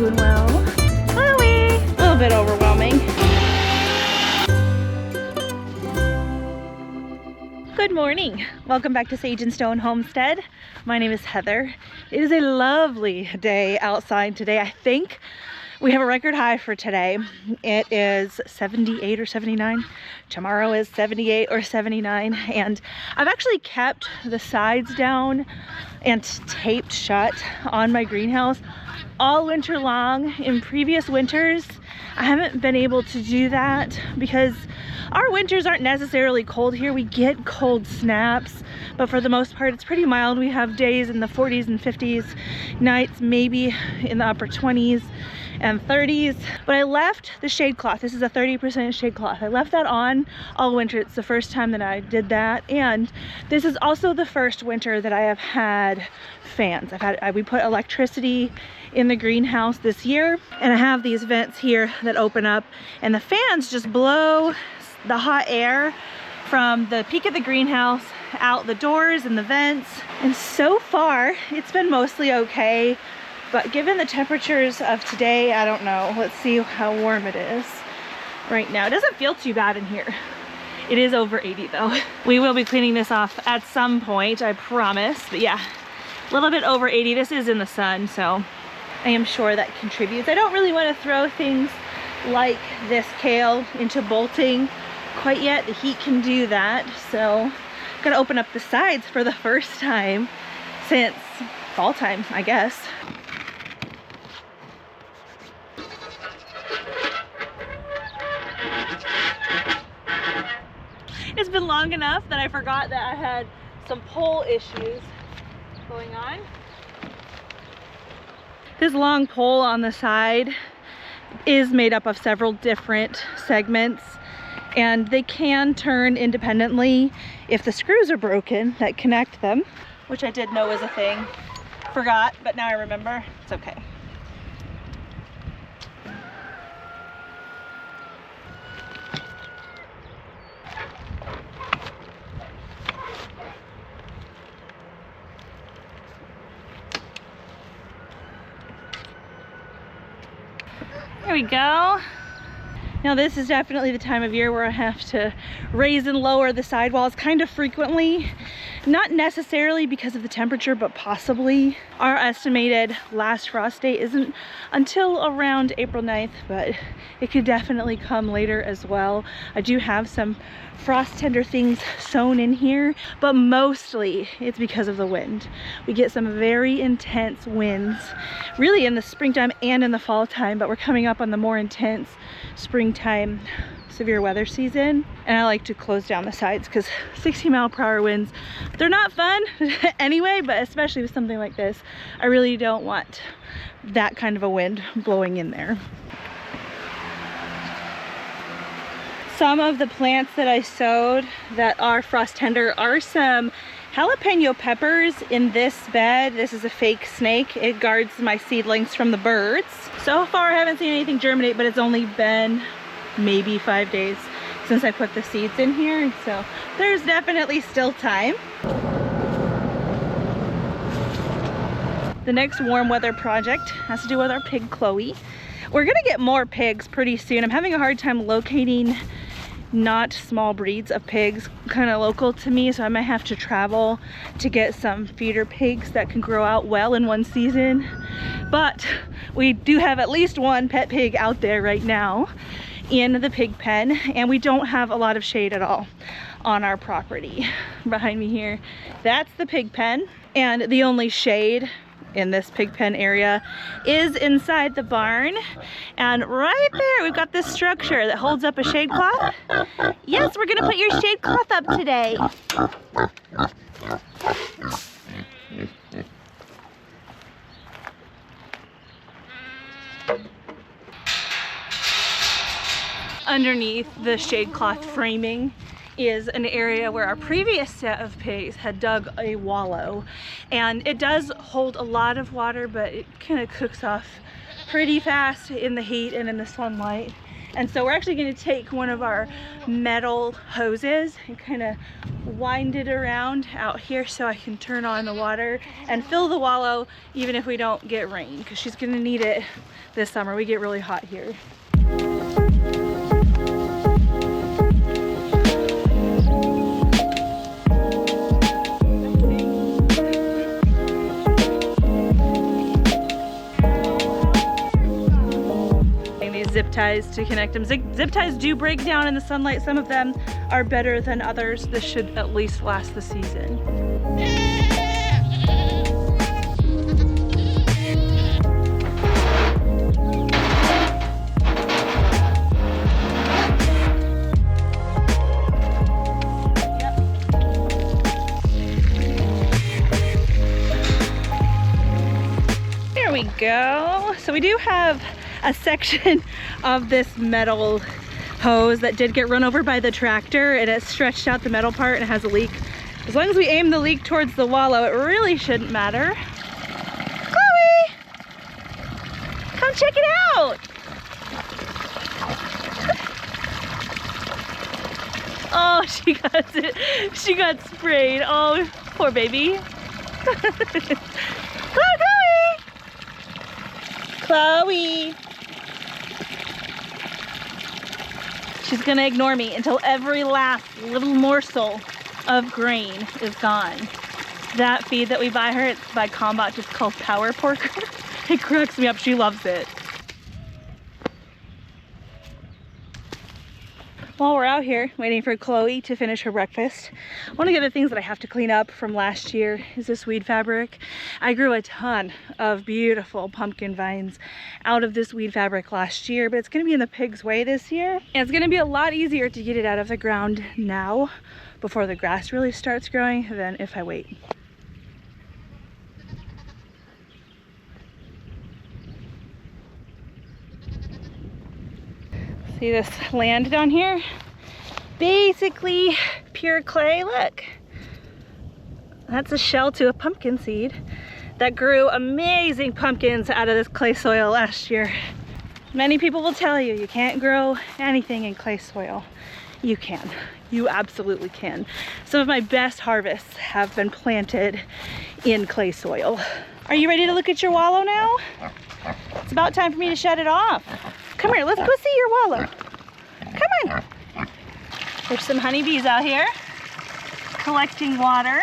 doing well. Chloe! A little bit overwhelming. Good morning. Welcome back to Sage and Stone Homestead. My name is Heather. It is a lovely day outside today. I think we have a record high for today. It is 78 or 79. Tomorrow is 78 or 79. And I've actually kept the sides down and taped shut on my greenhouse all winter long. In previous winters, I haven't been able to do that because our winters aren't necessarily cold here. We get cold snaps, but for the most part, it's pretty mild. We have days in the 40s and 50s, nights maybe in the upper 20s and 30s. But I left the shade cloth. This is a 30% shade cloth. I left that on all winter. It's the first time that I did that. And this is also the first winter that I have had fans. We put electricity in the greenhouse this year, and I have these vents here that open up, and the fans just blow the hot air from the peak of the greenhouse out the doors and the vents. And so far it's been mostly okay, but given the temperatures of today, I don't know. Let's see how warm it is right now. It doesn't feel too bad in here. It is over 80 though. We will be cleaning this off at some point, I promise. But yeah, a little bit over 80. This is in the sun, so I am sure that contributes. I don't really want to throw things like this kale into bolting quite yet. The heat can do that, so I'm gonna open up the sides for the first time since fall time, I guess. It's been long enough that I forgot that I had some pole issues going on. This long pole on the side is made up of several different segments, and they can turn independently if the screws are broken that connect them, which I did know was a thing. Forgot, but now I remember. It's okay. There we go. Now this is definitely the time of year where I have to raise and lower the sidewalls kind of frequently. Not necessarily because of the temperature, but possibly. Our estimated last frost date isn't until around April 9th, but it could definitely come later as well. I do have some frost tender things sewn in here, but mostly it's because of the wind. We get some very intense winds, really in the springtime and in the fall time, but we're coming up on the more intense springtime severe weather season, and I like to close down the sides because 60-mile-per-hour winds, they're not fun anyway, but especially with something like this, I really don't want that kind of a wind blowing in there. Some of the plants that I sowed that are frost tender are some jalapeno peppers in this bed. This is a fake snake. It guards my seedlings from the birds. So far I haven't seen anything germinate, but it's only been maybe 5 days since I put the seeds in here, so there's definitely still time. The next warm weather project has to do with our pig Chloe. We're gonna get more pigs pretty soon. I'm having a hard time locating not small breeds of pigs kind of local to me, so I might have to travel to get some feeder pigs that can grow out well in one season. But we do have at least one pet pig out there right now in the pig pen, and we don't have a lot of shade at all on our property. Behind me here, that's the pig pen, and the only shade in this pig pen area is inside the barn. And right there we've got this structure that holds up a shade cloth. Yes, we're gonna put your shade cloth up today. Underneath the shade cloth framing is an area where our previous set of pigs had dug a wallow, and it does hold a lot of water, but it kind of cooks off pretty fast in the heat and in the sunlight. And so we're actually going to take one of our metal hoses and kind of wind it around out here so I can turn on the water and fill the wallow even if we don't get rain, because she's going to need it this summer. We get really hot here. Zip ties to connect them. Zip ties do break down in the sunlight. Some of them are better than others. This should at least last the season. There we go. So we do have a section of this metal hose that did get run over by the tractor, and it stretched out the metal part and it has a leak. As long as we aim the leak towards the wallow, it really shouldn't matter. Chloe! Come check it out! Oh, she got it. She got sprayed. Oh, poor baby. Chloe! She's gonna ignore me until every last little morsel of grain is gone. That feed that we buy her, it's by Combat, just called Power Porker. It cracks me up, she loves it. While we're out here waiting for Chloe to finish her breakfast, one of the other things that I have to clean up from last year is this weed fabric. I grew a ton of beautiful pumpkin vines out of this weed fabric last year, but it's going to be in the pig's way this year. And it's going to be a lot easier to get it out of the ground now before the grass really starts growing than if I wait. See this land down here? Basically pure clay. Look, that's a shell to a pumpkin seed that grew amazing pumpkins out of this clay soil last year. Many people will tell you you can't grow anything in clay soil. You can. You absolutely can. Some of my best harvests have been planted in clay soil. Are you ready to look at your wallow now? It's about time for me to shut it off. Come here, let's go see your wallow. Come on. There's some honeybees out here collecting water.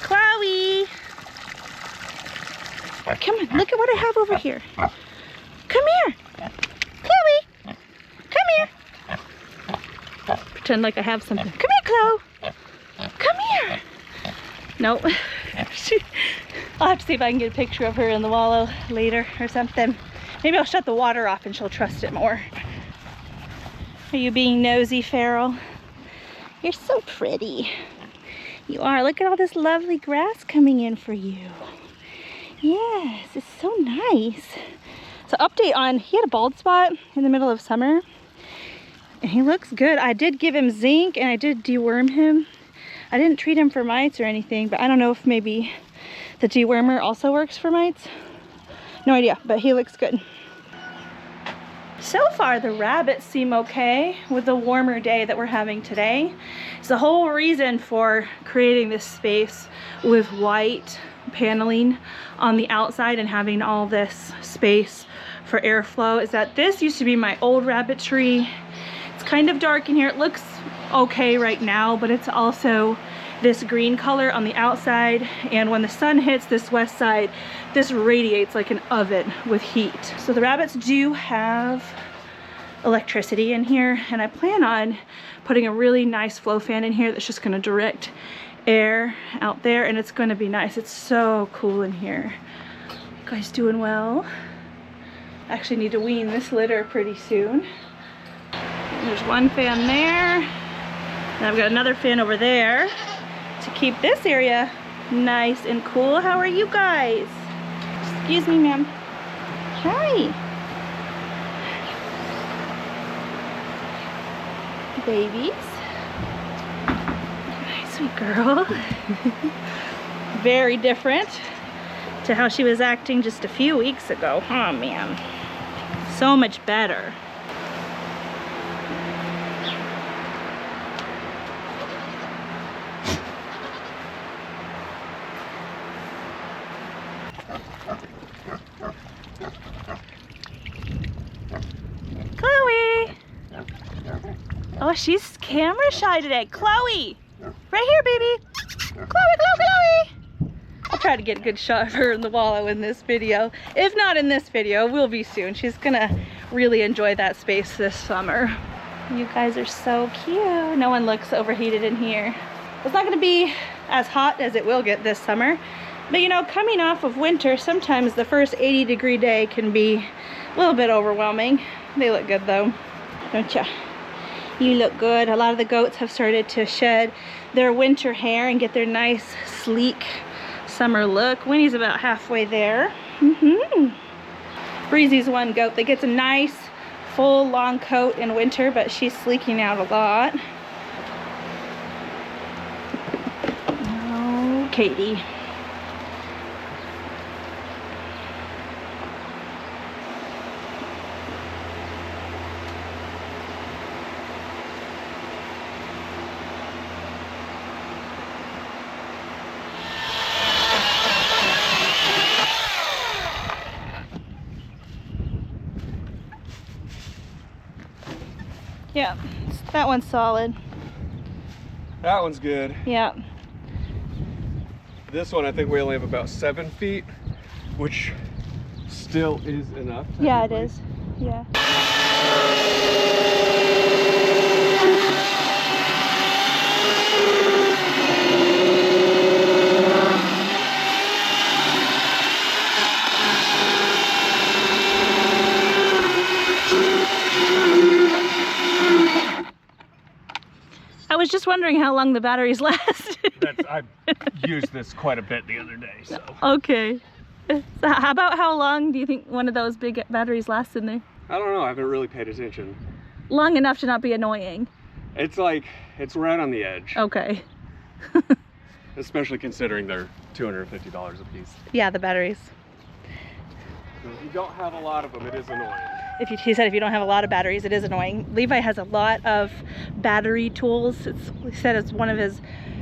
Chloe. Come on, look at what I have over here. Come here. Chloe. Come here. Pretend like I have something. Come here, Chloe. Come here. Nope. I'll have to see if I can get a picture of her in the wallow later or something. Maybe I'll shut the water off and she'll trust it more. Are you being nosy, Farrell? You're so pretty. You are. Look at all this lovely grass coming in for you. Yes, it's so nice. So update on, he had a bald spot in the middle of summer and he looks good. I did give him zinc and I did deworm him. I didn't treat him for mites or anything, but I don't know if maybe the dewormer also works for mites. No idea, but he looks good. So far, the rabbits seem okay with the warmer day that we're having today. It's the whole reason for creating this space with white paneling on the outside and having all this space for airflow is that this used to be my old rabbit tree. It's kind of dark in here. It looks okay right now, but it's also this green color on the outside, and when the sun hits this west side, this radiates like an oven with heat. So the rabbits do have electricity in here, and I plan on putting a really nice flow fan in here that's just going to direct air out there, and it's going to be nice. It's so cool in here. You guys doing well? I actually need to wean this litter pretty soon. There's one fan there, and I've got another fan over there to keep this area nice and cool. How are you guys? Excuse me, ma'am. Hi. Babies. Nice, sweet girl. Very different to how she was acting just a few weeks ago. Oh, man. So much better. Chloe! Oh, she's camera shy today. Chloe! Right here, baby! Chloe, Chloe! I'll try to get a good shot of her in the wallow in this video. If not in this video, will be soon. She's gonna really enjoy that space this summer. You guys are so cute. No one looks overheated in here. It's not gonna be as hot as it will get this summer, but you know, coming off of winter, sometimes the first 80-degree day can be a little bit overwhelming. They look good though, don't ya? You look good. A lot of the goats have started to shed their winter hair and get their nice, sleek summer look. Winnie's about halfway there. Breezy's one goat that gets a nice, full, long coat in winter, but she's sleeking out a lot. Oh, Katie. Yeah, that one's solid. That one's good. Yeah. This one, I think we only have about 7 feet, which still is enough. Yeah, it is. Yeah. I was just wondering how long the batteries last. I used this quite a bit the other day, so. Okay. So how about how long do you think one of those big batteries lasts in there? I don't know, I haven't really paid attention. Long enough to not be annoying. It's like, it's right on the edge. Okay. Especially considering they're $250 a piece. Yeah, the batteries. So if you don't have a lot of them, it is annoying. He said if you don't have a lot of batteries, it is annoying. Levi has a lot of battery tools. He said it's one of his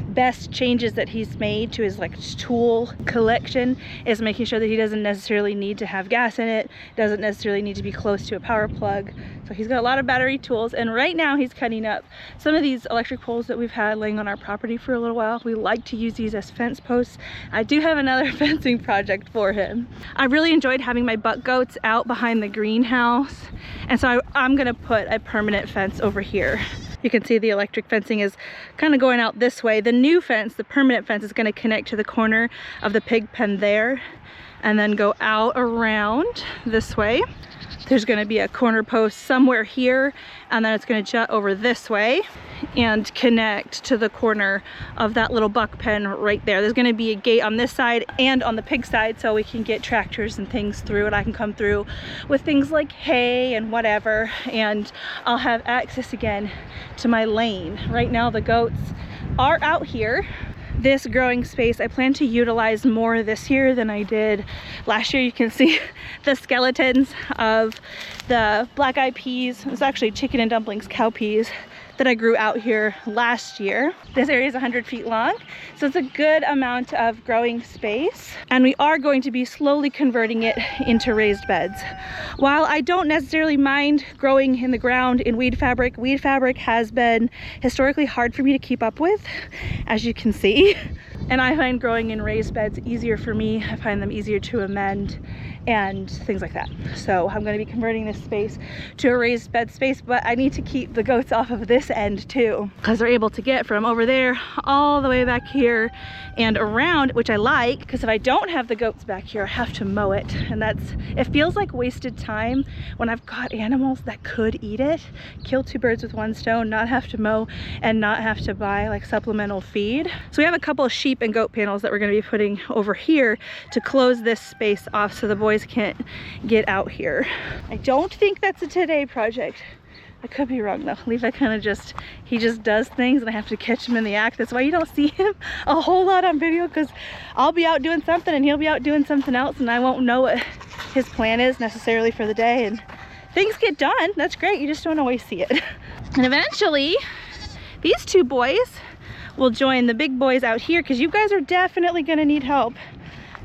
best changes that he's made to his tool collection is making sure that he doesn't necessarily need to have gas in it, doesn't necessarily need to be close to a power plug. So he's got a lot of battery tools, and right now he's cutting up some of these electric poles that we've had laying on our property for a little while. We like to use these as fence posts. I do have another fencing project for him. I really enjoyed having my buck goats out behind the greenhouse, and so I'm gonna put a permanent fence over here. You can see the electric fencing is kind of going out this way. The new fence, the permanent fence, is going to connect to the corner of the pig pen there and then go out around this way. There's going to be a corner post somewhere here, and then it's going to jut over this way and connect to the corner of that little buck pen right there. There's going to be a gate on this side and on the pig side, so we can get tractors and things through, and I can come through with things like hay and whatever, and I'll have access again to my lane. Right now the goats are out here. This growing space I plan to utilize more this year than I did last year. You can see the skeletons of the black-eyed peas. It's actually chicken and dumplings cowpeas that I grew out here last year. This area is 100 feet long, so it's a good amount of growing space, and we are going to be slowly converting it into raised beds. While I don't necessarily mind growing in the ground in weed fabric has been historically hard for me to keep up with, as you can see, and I find growing in raised beds easier for me. I find them easier to amend and things like that. So I'm going to be converting this space to a raised bed space, but I need to keep the goats off of this end too, because they're able to get from over there all the way back here and around, which I like, because if I don't have the goats back here, I have to mow it, and it feels like wasted time when I've got animals that could eat it. Kill two birds with one stone, not have to mow and not have to buy supplemental feed. So we have a couple of sheep and goat panels that we're going to be putting over here to close this space off so the boys can't get out here. I don't think that's a today project. I could be wrong though. Levi he just does things and I have to catch him in the act. That's why you don't see him a whole lot on video, because I'll be out doing something and he'll be out doing something else, and I won't know what his plan is necessarily for the day, and things get done. That's great. You just don't always see it. And eventually, these two boys will join the big boys out here because you guys are definitely going to need help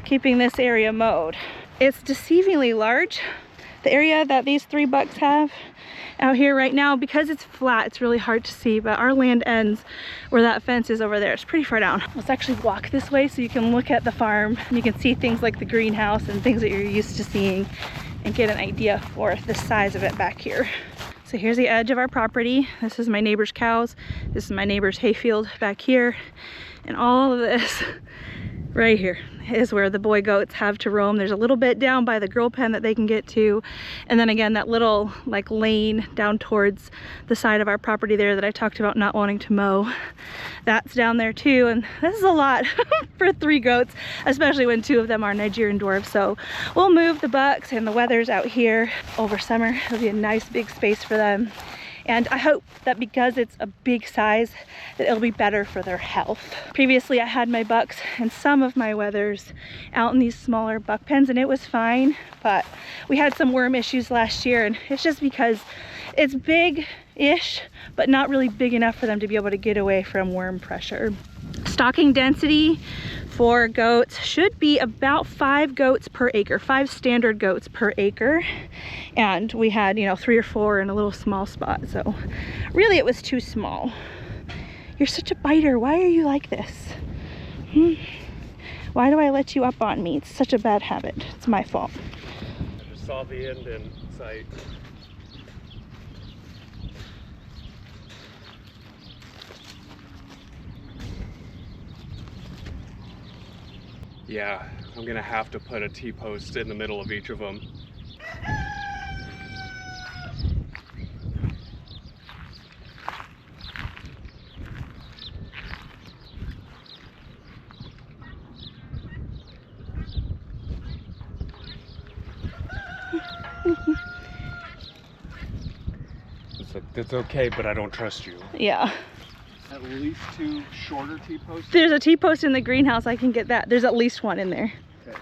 keeping this area mowed. It's deceivingly large. The area that these 3 bucks have out here right now, because it's flat, it's really hard to see, but our land ends where that fence is over there. It's pretty far down. Let's actually walk this way so you can look at the farm. You can see things like the greenhouse and things that you're used to seeing and get an idea for the size of it back here. So here's the edge of our property. This is my neighbor's cows. This is my neighbor's hayfield back here. And all of this right here is where the boy goats have to roam. There's a little bit down by the girl pen that they can get to. And then again, that little like lane down towards the side of our property there that I talked about not wanting to mow. That's down there too. And this is a lot for 3 goats, especially when 2 of them are Nigerian dwarfs. So we'll move the bucks and the wethers out here over summer. It'll be a nice big space for them. And I hope that because it's a big size, that it'll be better for their health. Previously, I had my bucks and some of my wethers out in these smaller buck pens, and it was fine. But we had some worm issues last year, and it's just because it's big-ish, but not really big enough for them to be able to get away from worm pressure. Stocking density for goats should be about 5 goats per acre, 5 standard goats per acre. And we had, 3 or 4 in a little small spot. So really it was too small. You're such a biter. Why are you like this? Why do I let you up on me? It's such a bad habit. It's my fault. I just saw the end in sight. Yeah, I'm gonna have to put a T-post in the middle of each of them. It's okay, but I don't trust you. Yeah. At least 2 shorter T-posts? There's a T-post in the greenhouse. I can get that. There's at least 1 in there. Okay.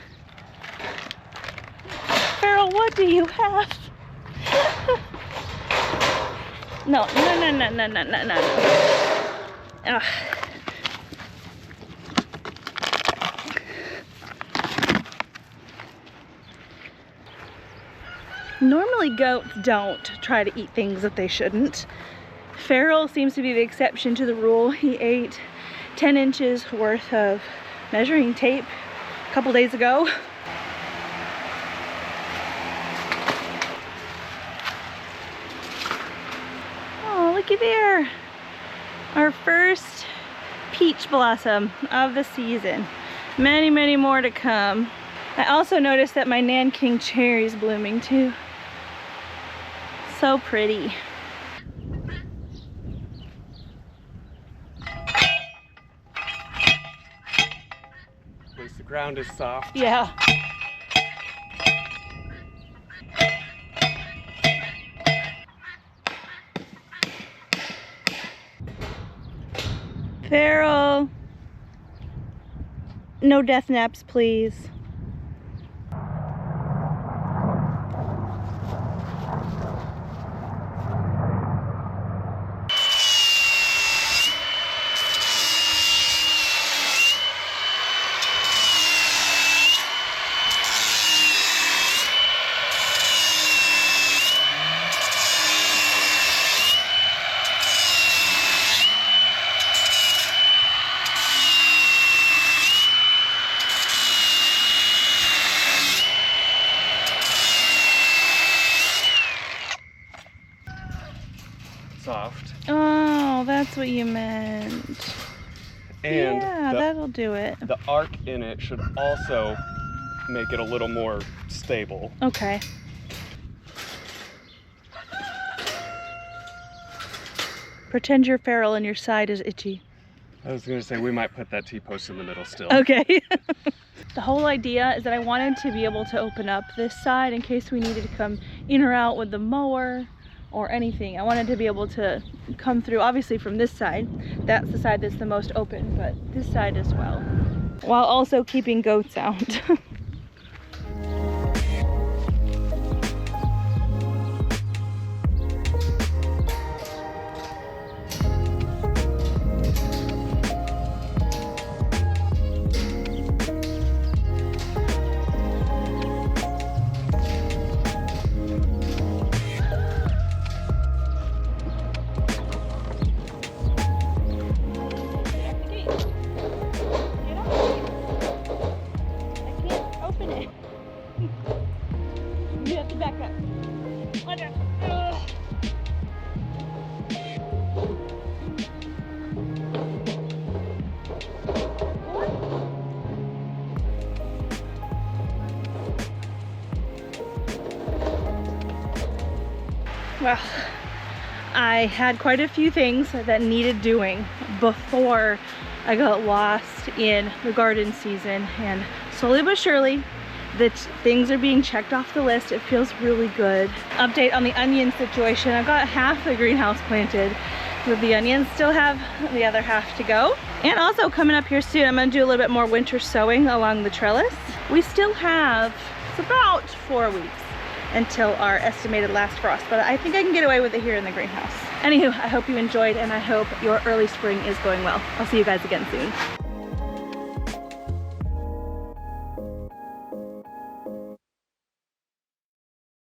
Farrell, what do you have? No. Ugh. Normally goats don't try to eat things that they shouldn't. Farrell seems to be the exception to the rule. He ate 10 inches worth of measuring tape a couple days ago. Oh, looky there. Our first peach blossom of the season. Many, many more to come. I also noticed that my Nanking cherry is blooming too. So pretty. At least the ground is soft. Yeah. Farrell. No death naps, please. Soft. Oh, that's what you meant. And yeah, that'll do it. The arc in it should also make it a little more stable. Okay. Pretend your Farrell and your side is itchy. I was gonna say we might put that T-post in the middle still. Okay. The whole idea is that I wanted to be able to open up this side in case we needed to come in or out with the mower or anything. I wanted to be able to come through, obviously from this side. That's the side that's the most open, but this side as well, while also keeping goats out. my day. You have to back up. Under. Ugh. Well, I had quite a few things that needed doing before I got lost in the garden season, and slowly but surely that things are being checked off the list. It feels really good. Update on the onion situation. I've got half the greenhouse planted, but the onions still have the other half to go. And also coming up here soon, I'm gonna do a little bit more winter sowing along the trellis. We still have, it's about 4 weeks until our estimated last frost, but I think I can get away with it here in the greenhouse. Anywho, I hope you enjoyed, and I hope your early spring is going well. I'll see you guys again soon.